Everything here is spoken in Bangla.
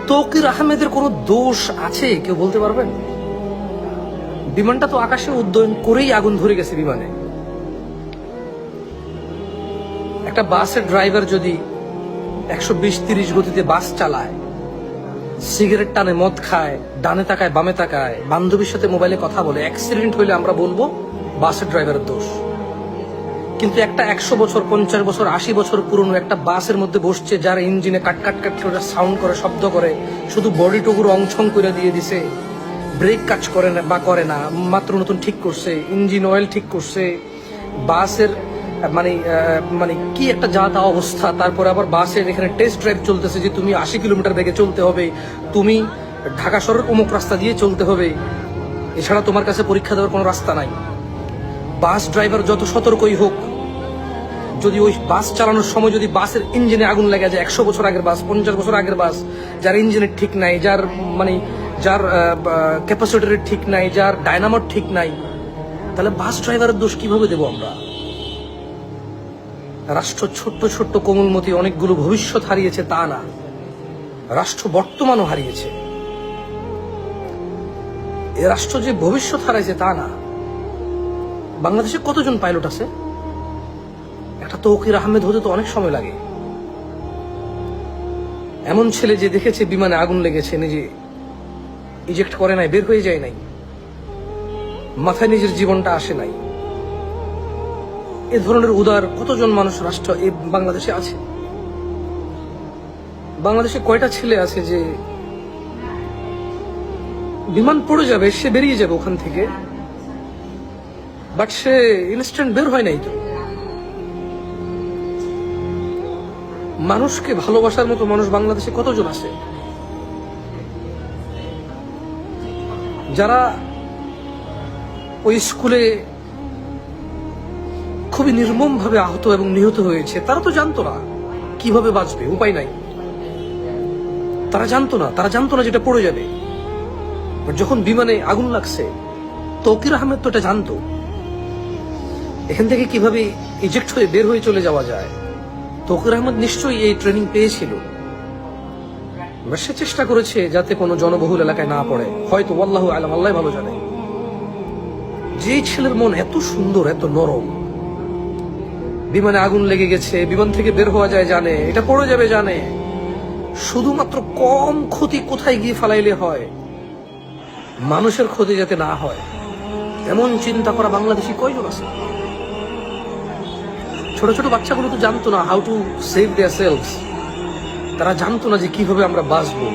তৌকির আহমেদের কোনো দোষ আছে কেউ বলতে পারবেন? বিমানটা তো আকাশে উড্ডয়ন করেই আগুন ধরে গেছে বিমানে। একটা বাসের ড্রাইভার যদি 120-30 গতিতে বাস চালায়, সিগারেট টানে, মদ খায়, ডানে তাকায় বামে তাকায়, বান্ধবীর সাথে মোবাইলে কথা বলে, অ্যাক্সিডেন্ট হইলে আমরা বলবো বাসের ড্রাইভারের দোষ। কিন্তু একটা 100 বছর, 50 বছর, 80 বছর পুরনো একটা বাসের মধ্যে বসছে, যার ইঞ্জিনে কাট কাট কাট করে সাউন্ড করে, শব্দ করে, শুধু বডি টুকুর অংশং করে দিয়ে দিছে, ব্রেক কাজ করে না বা করে না, মাত্র নতুন ঠিক করছে, ইঞ্জিন অয়েল ঠিক করছে, বাসের মানে কি একটা যা তা অবস্থা। তারপরে আবার বাসের এখানে টেস্ট ড্রাইভ চলতেছে যে তুমি 80 কিলোমিটার বেগে চলতে হবে, তুমি ঢাকা শহরের অমুক রাস্তা দিয়ে চলতে হবে, এছাড়া তোমার কাছে পরীক্ষা দেওয়ার কোনো রাস্তা নাই। বাস ড্রাইভার যত সতর্কই হোক, যদি ওই বাস চালানোর সময় যদি বাসের ইঞ্জিনে আগুন লেগে যায়, 100 বছর আগের বাস, 50 বছর আগের বাস, যার ইঞ্জিনের ঠিক নাই, যার ক্যাপাসিটরের ঠিক নাই, যার ডায়নামোর ঠিক নাই, তাহলে বাস ড্রাইভারের দোষ কিভাবে দেবো আমরা? রাষ্ট্র ছোট্ট ছোট্ট কোমলমতি অনেকগুলো ভবিষ্যৎ হারিয়েছে তা না, রাষ্ট্র বর্তমানও হারিয়েছে। এ রাষ্ট্র যে ভবিষ্যৎ হারাইছে তা না। বাংলাদেশে কতজন পাইলট আছে? একটা তৌকির আহমেদ হতে তো অনেক সময় লাগে। এমন ছেলে যে দেখেছে বিমানে আগুন লেগেছে, নিজে ইজেক্ট করে নাই, বের হয়ে যায় নাই, মাথায় নিজের জীবনটা আসে নাই। এ ধরনের উদার কতজন মানুষ রাষ্ট্র এই বাংলাদেশে আছে? বাংলাদেশে কয়টা ছেলে আছে যে বিমান পড়ে যাবে, সে বেরিয়ে যাবে ওখান থেকে, বাট সে ইনস্ট্যান্ট বের হয় নাই। তো মানুষকে ভালোবাসার মতো মানুষ বাংলাদেশে কতজন আছে যারা ওই স্কুলে খুবই নির্মম ভাবে আহত এবং নিহত হয়েছে? তারা তো জানতো না কিভাবে বাঁচবে, উপায় নাই। তারা জানতো না যেটা পড়ে যাবে। যখন বিমানে আগুন লাগছে, তৌকির আহমেদ তো এটা জানতো, এখান থেকে কিভাবে ইজেক্ট হয়ে বের হয়ে চলে যাওয়া যায়। তৌকির আহমেদ নিশ্চয়ই এই ট্রেনিং পেয়েছিল, সে চেষ্টা করেছে যাতে কোনো জনবহুল এলাকায় না পড়ে, হয়তো আল্লাহু আলাম, আল্লাহ ভালো জানে। যে ছেলের মন এত সুন্দর, এত নরম, বিমানে আগুন লেগে গেছে, বিমান থেকে বের হওয়া যায় জানে, এটা পড়ে যাবে জানে, শুধুমাত্র কম ক্ষতি কোথায় গিয়ে ফালাইলে হয়, মানুষের ক্ষতি যাতে না হয়, এমন চিন্তা করা বাংলাদেশি কয়জন আছে? ছোট ছোট বাচ্চাগুলো তো জানতো না how to save there selves. তারা জানতো না যে কিভাবে আমরা বাঁচবো।